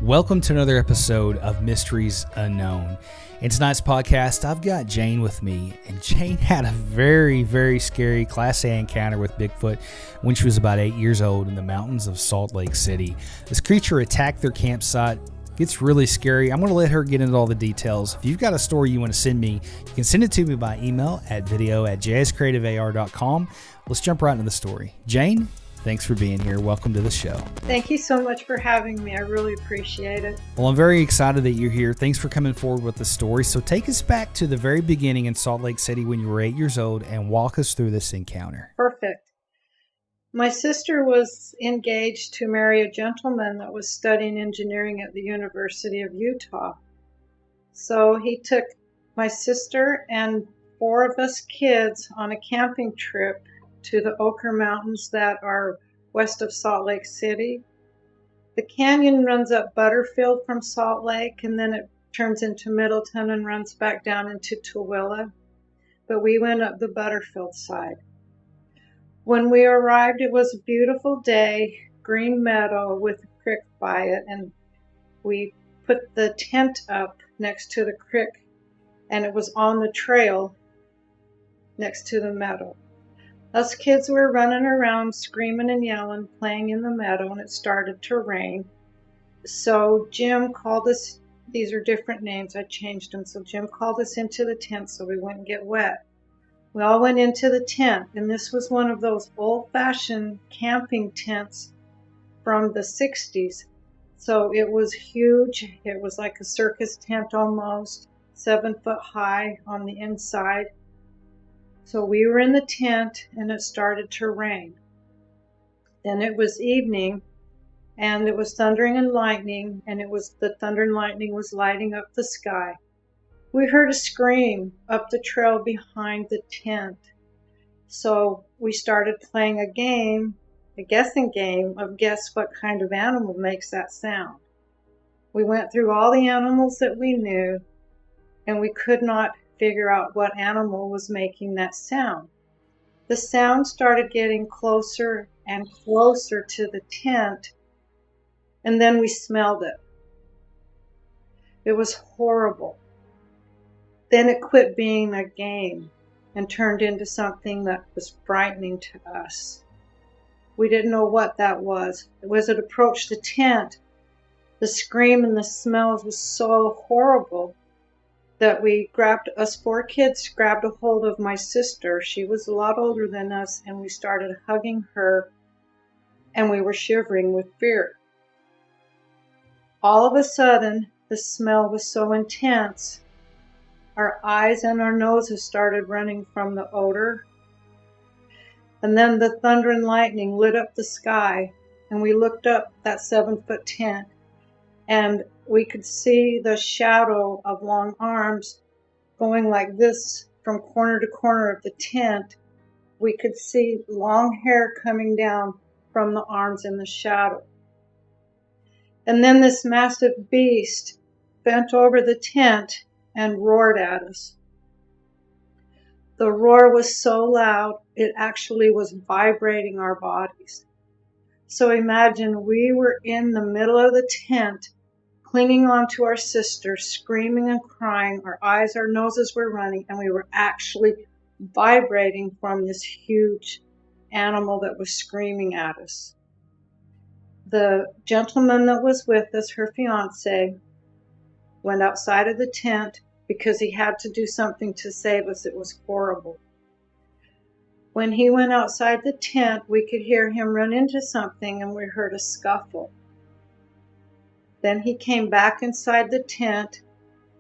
Welcome to another episode of Mysteries Unknown. In tonight's podcast, I've got Jane with me, and Jane had a very, very scary Class A encounter with Bigfoot when she was about 8 years old in the mountains of Salt Lake City. This creature attacked their campsite. It's really scary. I'm going to let her get into all the details. If you've got a story you want to send me, you can send it to me by email at video@jscreativear.com. Let's jump right into the story. Jane, thanks for being here. Welcome to the show. Thank you so much for having me. I really appreciate it. Well, I'm very excited that you're here. Thanks for coming forward with the story. So take us back to the very beginning in Salt Lake City when you were 8 years old and walk us through this encounter. Perfect. My sister was engaged to marry a gentleman that was studying engineering at the University of Utah. So he took my sister and 4 of us kids on a camping trip to the Ochre Mountains that are west of Salt Lake City. The canyon runs up Butterfield from Salt Lake, and then it turns into Middleton and runs back down into Tooele. But we went up the Butterfield side. When we arrived, it was a beautiful day, green meadow with a creek by it, and we put the tent up next to the creek, and it was on the trail next to the meadow. Us kids were running around, screaming and yelling, playing in the meadow, and it started to rain. So Jim called us, these are different names, I changed them. So Jim called us into the tent so we wouldn't get wet. We all went into the tent, and this was one of those old-fashioned camping tents from the 60s. So it was huge. It was like a circus tent almost, 7 foot high on the inside. So we were in the tent, and it started to rain. Then it was evening, and it was thundering and lightning, and the thunder and lightning was lighting up the sky. We heard a scream up the trail behind the tent. So we started playing a game, a guessing game of guess what kind of animal makes that sound. We went through all the animals that we knew, and we could not figure out what animal was making that sound. The sound started getting closer and closer to the tent, and then we smelled it. It was horrible. Then it quit being a game and turned into something that was frightening to us. We didn't know what that was. As it approached the tent, the scream and the smells was so horrible that us 4 kids grabbed a hold of my sister. She was a lot older than us, and we started hugging her, and we were shivering with fear. All of a sudden, the smell was so intense, our eyes and our noses started running from the odor. And then the thunder and lightning lit up the sky, and we looked up that 7-foot tent, and we could see the shadow of long arms going like this from corner to corner of the tent. We could see long hair coming down from the arms in the shadow. And then this massive beast bent over the tent and roared at us. The roar was so loud, it actually was vibrating our bodies. So imagine we were in the middle of the tent, clinging onto our sister, screaming and crying. Our eyes, our noses were running, and we were actually vibrating from this huge animal that was screaming at us. The gentleman that was with us, her fiance, went outside of the tent because he had to do something to save us. It was horrible. When he went outside the tent, we could hear him run into something, and we heard a scuffle. Then he came back inside the tent,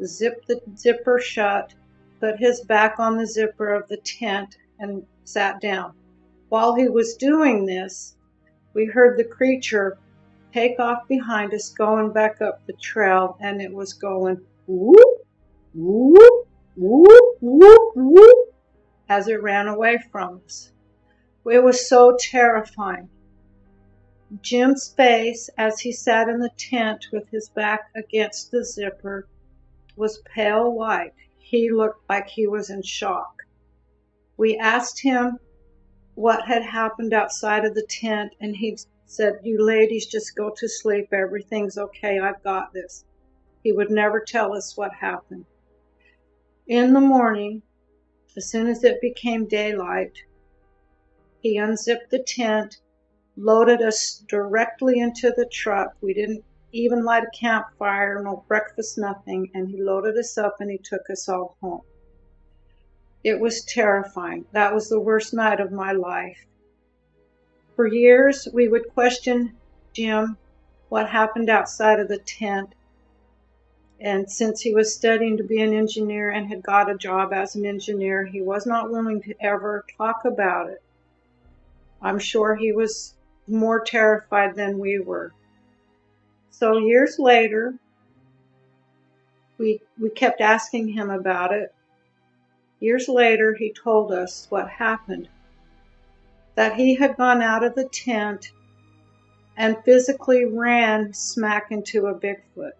zipped the zipper shut, put his back on the zipper of the tent, and sat down. While he was doing this, we heard the creature take off behind us, going back up the trail, and it was going whoop, whoop, whoop, whoop, whoop, as it ran away from us. It was so terrifying. Jim's face, as he sat in the tent with his back against the zipper, was pale white. He looked like he was in shock. We asked him what had happened outside of the tent, and he said, "You ladies just go to sleep. Everything's okay. I've got this." He would never tell us what happened. In the morning, as soon as it became daylight, he unzipped the tent, loaded us directly into the truck. We didn't even light a campfire, no breakfast, nothing. And he loaded us up and he took us all home. It was terrifying. That was the worst night of my life. For years, we would question Jim what happened outside of the tent. And since he was studying to be an engineer and had got a job as an engineer, he was not willing to ever talk about it. I'm sure he was more terrified than we were. So years later, we kept asking him about it. Years later, he told us what happened. That he had gone out of the tent and physically ran smack into a Bigfoot.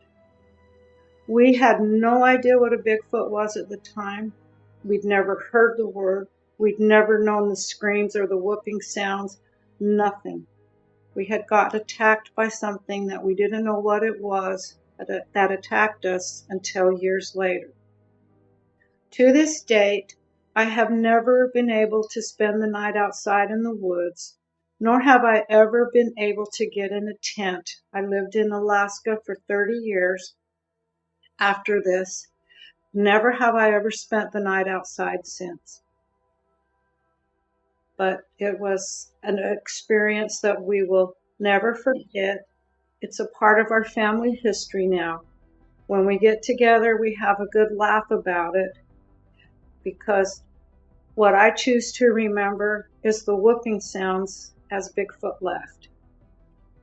We had no idea what a Bigfoot was at the time. We'd never heard the word. We'd never known the screams or the whooping sounds. Nothing. We had got attacked by something that we didn't know what it was that attacked us until years later. To this date, I have never been able to spend the night outside in the woods, nor have I ever been able to get in a tent. I lived in Alaska for 30 years. After this, never have I ever spent the night outside since. But it was an experience that we will never forget. It's a part of our family history now. When we get together, we have a good laugh about it, because what I choose to remember is the whooping sounds as Bigfoot left.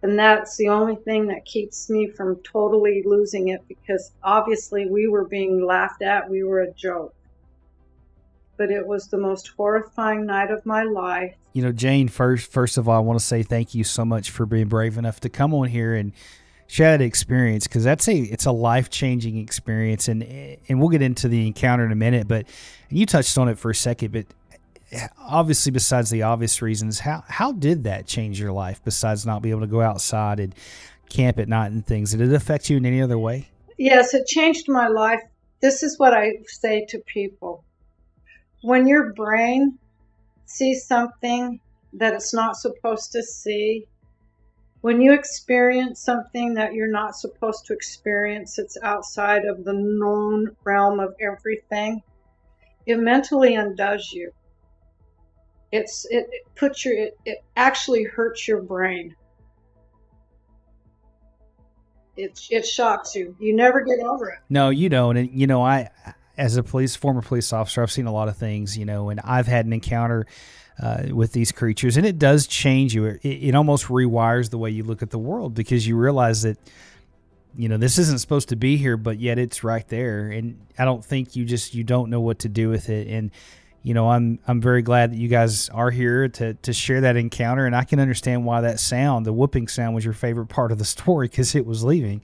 And that's the only thing that keeps me from totally losing it, because obviously we were being laughed at. We were a joke. But it was the most horrifying night of my life. You know, Jane, first of all, I want to say thank you so much for being brave enough to come on here and share that experience, because it's a life-changing experience, and we'll get into the encounter in a minute, but you touched on it for a second, but obviously, besides the obvious reasons, how did that change your life besides not being able to go outside and camp at night and things? Did it affect you in any other way? Yes, it changed my life. This is what I say to people. When your brain sees something that it's not supposed to see, when you experience something that you're not supposed to experience, it's outside of the known realm of everything, it mentally undoes you. It actually hurts your brain. It shocks you. You never get over it. No, you don't. And you know, I, as a former police officer, I've seen a lot of things, you know, and I've had an encounter with these creatures, and it does change you. It almost rewires the way you look at the world, because you realize that, you know, this isn't supposed to be here, but yet it's right there. And I don't think you don't know what to do with it. And, you know, I'm very glad that you guys are here to share that encounter. And I can understand why that sound, the whooping sound, was your favorite part of the story, because it was leaving.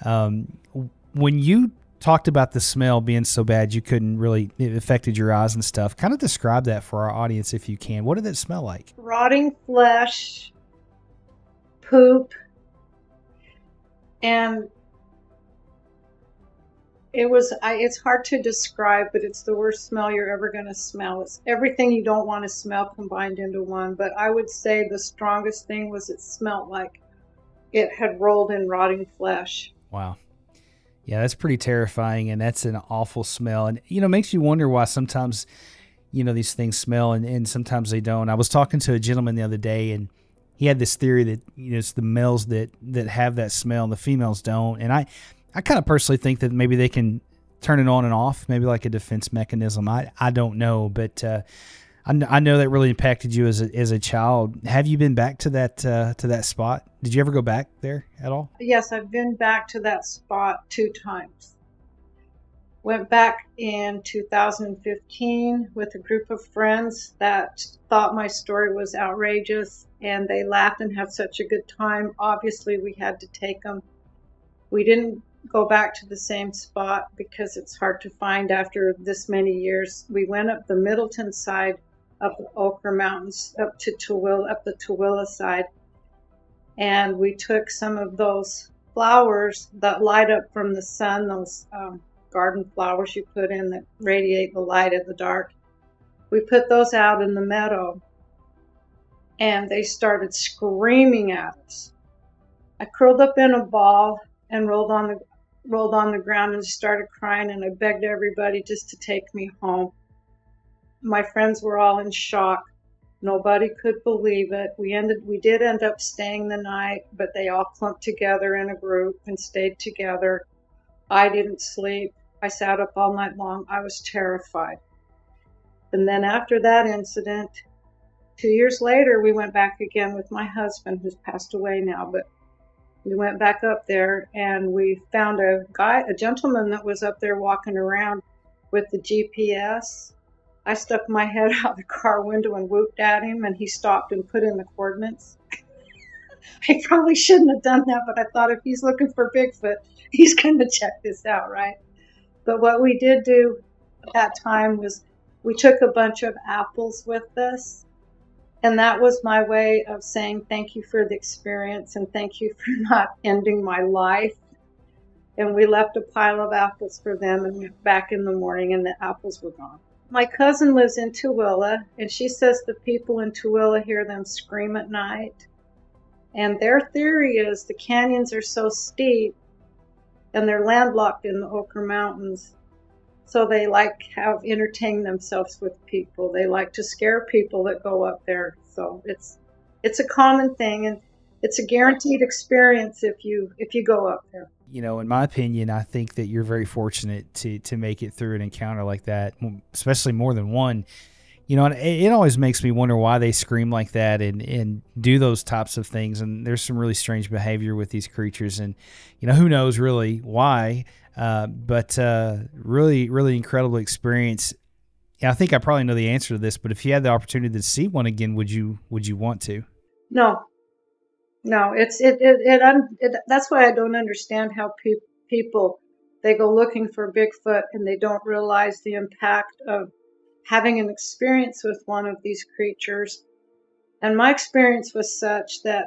When you talked about the smell being so bad you couldn't really, it affected your eyes and stuff, kind of describe that for our audience if you can. What did it smell like? Rotting flesh, poop, and it's hard to describe, but it's the worst smell you're ever going to smell. It's everything you don't want to smell combined into one. But I would say the strongest thing was it smelled like it had rolled in rotting flesh. Wow. Yeah, that's pretty terrifying, and that's an awful smell. And, you know, it makes you wonder why sometimes, you know, these things smell and sometimes they don't. I was talking to a gentleman the other day, and he had this theory that, you know, it's the males that have that smell and the females don't. And I kind of personally think that maybe they can turn it on and off, maybe like a defense mechanism. I don't know, but I know that really impacted you as a child. Have you been back to that spot? Did you ever go back there at all? Yes, I've been back to that spot 2 times. Went back in 2015 with a group of friends that thought my story was outrageous, and they laughed and had such a good time. Obviously, we had to take them. We didn't go back to the same spot because it's hard to find after this many years. We went up the Middleton side of the Ochre Mountains up to the Tooele side. And we took some of those flowers that light up from the sun, those garden flowers you put in that radiate the light in the dark. We put those out in the meadow, and they started screaming at us. I curled up in a ball and rolled on the ground and started crying, and I begged everybody just to take me home. My friends were all in shock. Nobody could believe it. We did end up staying the night, but they all clumped together in a group and stayed together. I didn't sleep. I sat up all night long. I was terrified. And then after that incident, 2 years later, we went back again with my husband, who's passed away now, but we went back up there and we found a gentleman that was up there walking around with the GPS. I stuck my head out the car window and whooped at him, and he stopped and put in the coordinates. I probably shouldn't have done that, but I thought if he's looking for Bigfoot, he's going to check this out, right? But what we did do at that time was we took a bunch of apples with us, and that was my way of saying thank you for the experience and thank you for not ending my life. And we left a pile of apples for them and went back in the morning, and the apples were gone. My cousin lives in Tooele, and she says the people in Tooele hear them scream at night. And their theory is the canyons are so steep and they're landlocked in the Ochre Mountains. So they have entertained themselves with people. They like to scare people that go up there. So it's a common thing, and it's a guaranteed experience if you go up there. You know, in my opinion, I think that you're very fortunate to make it through an encounter like that, especially more than one. You know, and it always makes me wonder why they scream like that and do those types of things. And there's some really strange behavior with these creatures, and you know, who knows really why. But really, really incredible experience. Yeah, I think I probably know the answer to this, but if you had the opportunity to see one again, would you want to? No, that's why I don't understand how people, they go looking for Bigfoot and they don't realize the impact of having an experience with one of these creatures. And my experience was such that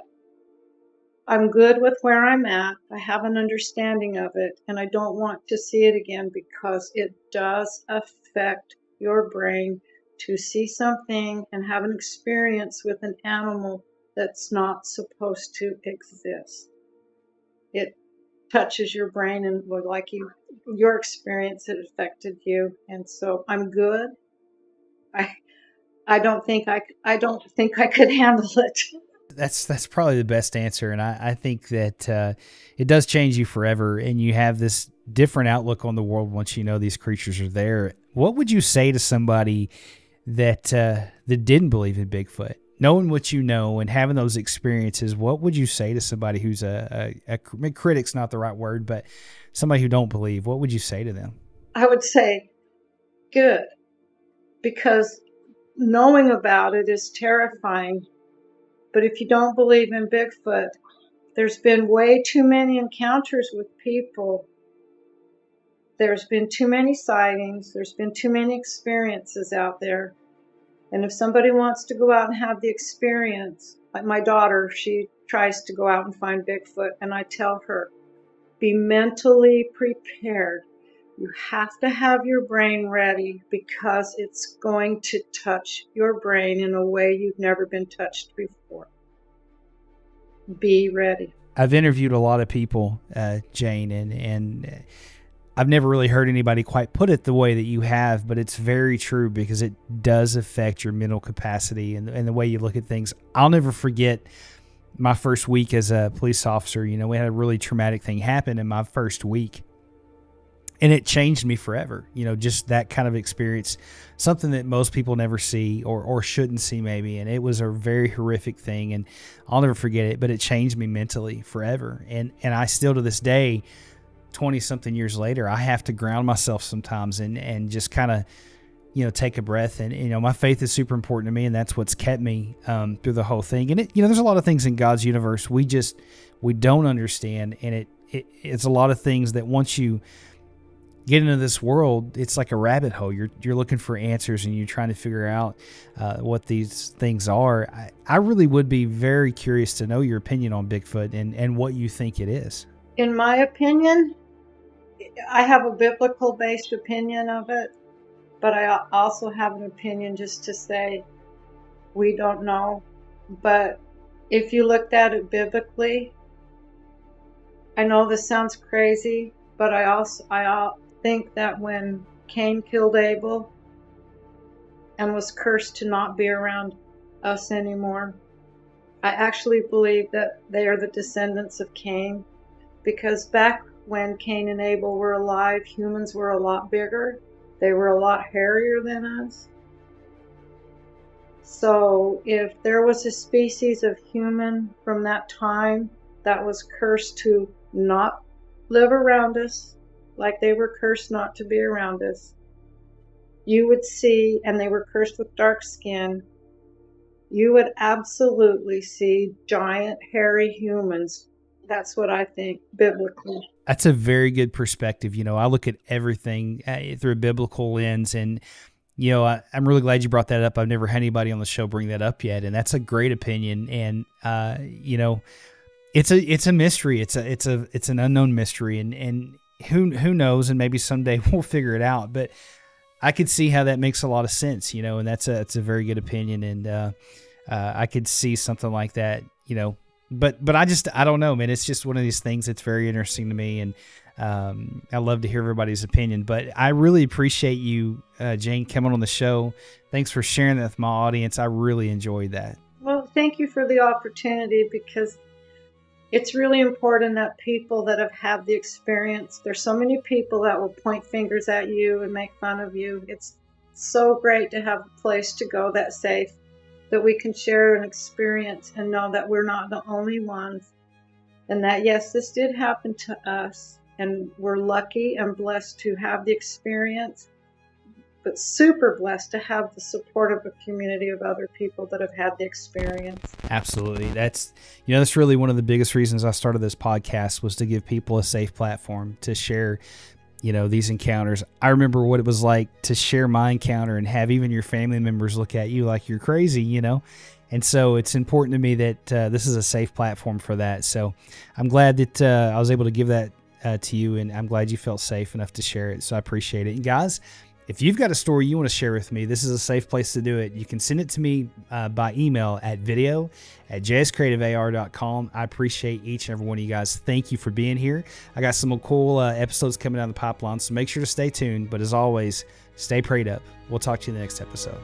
I'm good with where I'm at. I have an understanding of it, and I don't want to see it again because it does affect your brain to see something and have an experience with an animal that's not supposed to exist. It touches your brain, and your experience, it affected you. And so I'm good. I don't think I could handle it. That's probably the best answer, and I think that it does change you forever, and you have this different outlook on the world once you know these creatures are there. What would you say to somebody that didn't believe in Bigfoot? Knowing what you know and having those experiences, what would you say to somebody who's a critic's not the right word, but somebody who don't believe? What would you say to them? I would say, good, because knowing about it is terrifying. But if you don't believe in Bigfoot, there's been way too many encounters with people. There's been too many sightings. There's been too many experiences out there. And if somebody wants to go out and have the experience, like my daughter, she tries to go out and find Bigfoot, and I tell her, be mentally prepared. You have to have your brain ready because it's going to touch your brain in a way you've never been touched before. Be ready. I've interviewed a lot of people, Jane, and I've never really heard anybody quite put it the way that you have, but it's very true because it does affect your mental capacity and the way you look at things. I'll never forget my first week as a police officer. You know, we had a really traumatic thing happen in my first week, and it changed me forever. You know, just that kind of experience, something that most people never see or shouldn't see maybe. And it was a very horrific thing, and I'll never forget it, but it changed me mentally forever. And I still to this day, 20-something years later, I have to ground myself sometimes and just kind of, you know, take a breath. And, you know, my faith is super important to me, and that's what's kept me through the whole thing. And, you know, there's a lot of things in God's universe we don't understand, and it's a lot of things that once you get into this world, it's like a rabbit hole. You're looking for answers, and you're trying to figure out what these things are. I really would be very curious to know your opinion on Bigfoot and what you think it is. In my opinion, I have a biblical-based opinion of it, but I also have an opinion just to say we don't know. But if you looked at it biblically, I know this sounds crazy, but I think that when Cain killed Abel and was cursed to not be around us anymore, I actually believe that they are the descendants of Cain, because back when Cain and Abel were alive, humans were a lot bigger. They were a lot hairier than us. So if there was a species of human from that time that was cursed to not live around us, like they were cursed not to be around us, you would see, and they were cursed with dark skin, you would absolutely see giant hairy humans. That's what I think biblically. That's a very good perspective. I look at everything through a biblical lens, and I'm really glad you brought that up. I've never had anybody on the show bring that up yet, and that's a great opinion. And it's a mystery. It's an unknown mystery, and who knows? And maybe someday we'll figure it out. But I could see how that makes a lot of sense. And that's a very good opinion, and I could see something like that. But I don't know, man. It's just one of these things that's very interesting to me, and I love to hear everybody's opinion. But I really appreciate you, Jane, coming on the show. Thanks for sharing that with my audience. I really enjoyed that. Well, thank you for the opportunity, because it's really important that people that have had the experience, there's so many people that will point fingers at you and make fun of you. It's so great to have a place to go that's safe, that we can share an experience and know that we're not the only ones, and that yes, this did happen to us, and we're lucky and blessed to have the experience, but super blessed to have the support of a community of other people that have had the experience. Absolutely. That's really one of the biggest reasons I started this podcast, was to give people a safe platform to share these encounters. I remember what it was like to share my encounter and have even your family members look at you like you're crazy, And so it's important to me that this is a safe platform for that. So I'm glad that I was able to give that to you, and I'm glad you felt safe enough to share it. So I appreciate it. And guys, if you've got a story you want to share with me, this is a safe place to do it. You can send it to me by email at video@jscreativear.com. I appreciate each and every one of you guys. Thank you for being here. I got some cool episodes coming down the pipeline, so make sure to stay tuned. But as always, stay prayed up. We'll talk to you in the next episode.